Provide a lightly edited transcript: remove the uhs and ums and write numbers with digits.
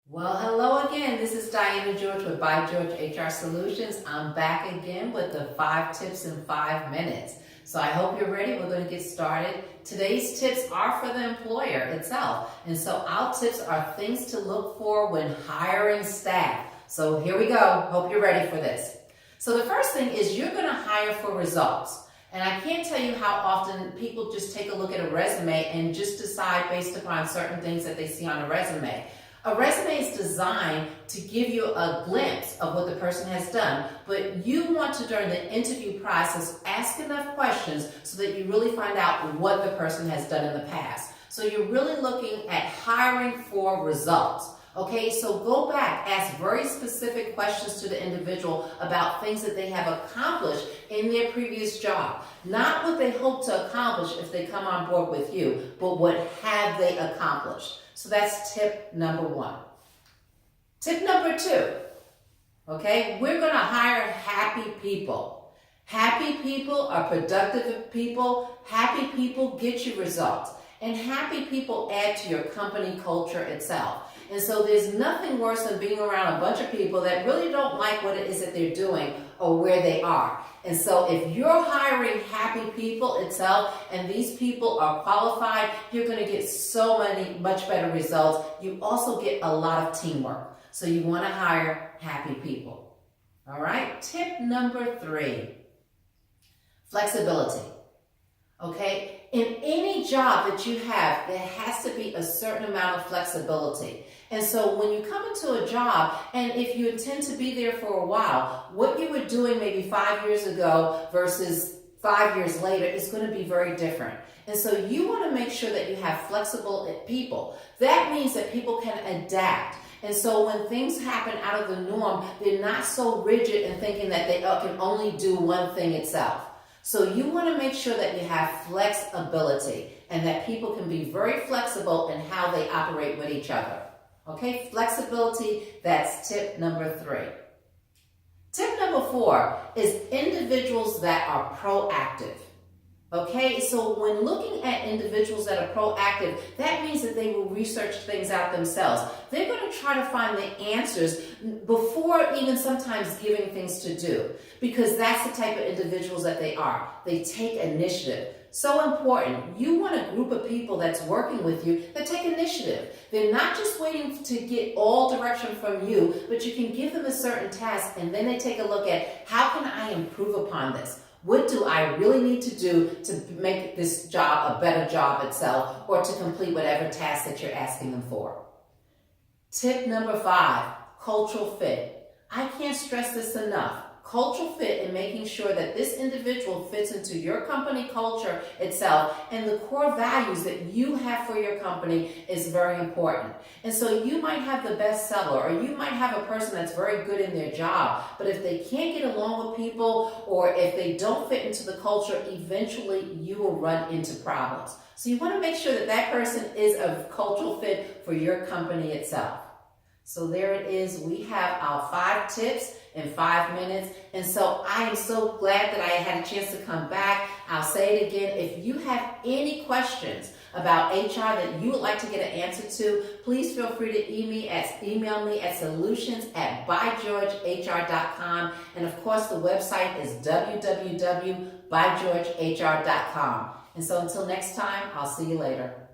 Well, hello again. This is Diana George with By George HR Solutions. I'm back again with the 5 tips in 5 minutes. So I hope you're ready. We're going to get started. Today's tips are for the employer itself. And so our tips are things to look for when hiring staff. So here we go. Hope you're ready for this. So the first thing is you're going to hire for results. And I can't tell you how often people just take a look at a resume and just decide based upon certain things that they see on a resume. A resume is designed to give you a glimpse of what the person has done, but you want to, during the interview process, ask enough questions so that you really find out what the person has done in the past. So you're really looking at hiring for results. Okay, so go back, ask very specific questions to the individual about things that they have accomplished in their previous job. Not what they hope to accomplish if they come on board with you, but what have they accomplished. So that's tip number 1. Tip number 2, okay, we're going to hire happy people. Happy people are productive people. Happy people get you results. And happy people add to your company culture itself. And so there's nothing worse than being around a bunch of people that really don't like what it is that they're doing or where they are. And so if you're hiring happy people itself and these people are qualified, you're going to get much better results. You also get a lot of teamwork. So you want to hire happy people. All right. Tip number 3, flexibility. Okay. In any job that you have, there has to be a certain amount of flexibility. And so when you come into a job, and if you intend to be there for a while, what you were doing maybe 5 years ago versus 5 years later is going to be very different. And so you want to make sure that you have flexible people. That means that people can adapt. And so when things happen out of the norm, they're not so rigid in thinking that they can only do one thing itself. So you want to make sure that you have flexibility and that people can be very flexible in how they operate with each other. Okay, flexibility, that's tip number 3. Tip number 4 is individuals that are proactive. Okay, so when looking at individuals that are proactive, that means that they will research things out themselves. They're going to try to find the answers before even sometimes giving things to do, because that's the type of individuals that they are. They take initiative. So important. You want a group of people that's working with you that take initiative. They're not just waiting to get all direction from you, but you can give them a certain task and then they take a look at how can I improve upon this? What do I really need to do to make this job a better job itself or to complete whatever task that you're asking them for? Tip number 5, cultural fit. I can't stress this enough. Cultural fit and making sure that this individual fits into your company culture itself and the core values that you have for your company is very important. And so you might have the best seller or you might have a person that's very good in their job, but if they can't get along with people or if they don't fit into the culture, eventually you will run into problems. So you want to make sure that that person is a cultural fit for your company itself. So there it is. We have our 5 tips in 5 minutes. And so I am so glad that I had a chance to come back. I'll say it again. If you have any questions about HR that you would like to get an answer to, please feel free to email me at solutions@bygeorgehr.com. And of course, the website is www.bygeorgehr.com. And so until next time, I'll see you later.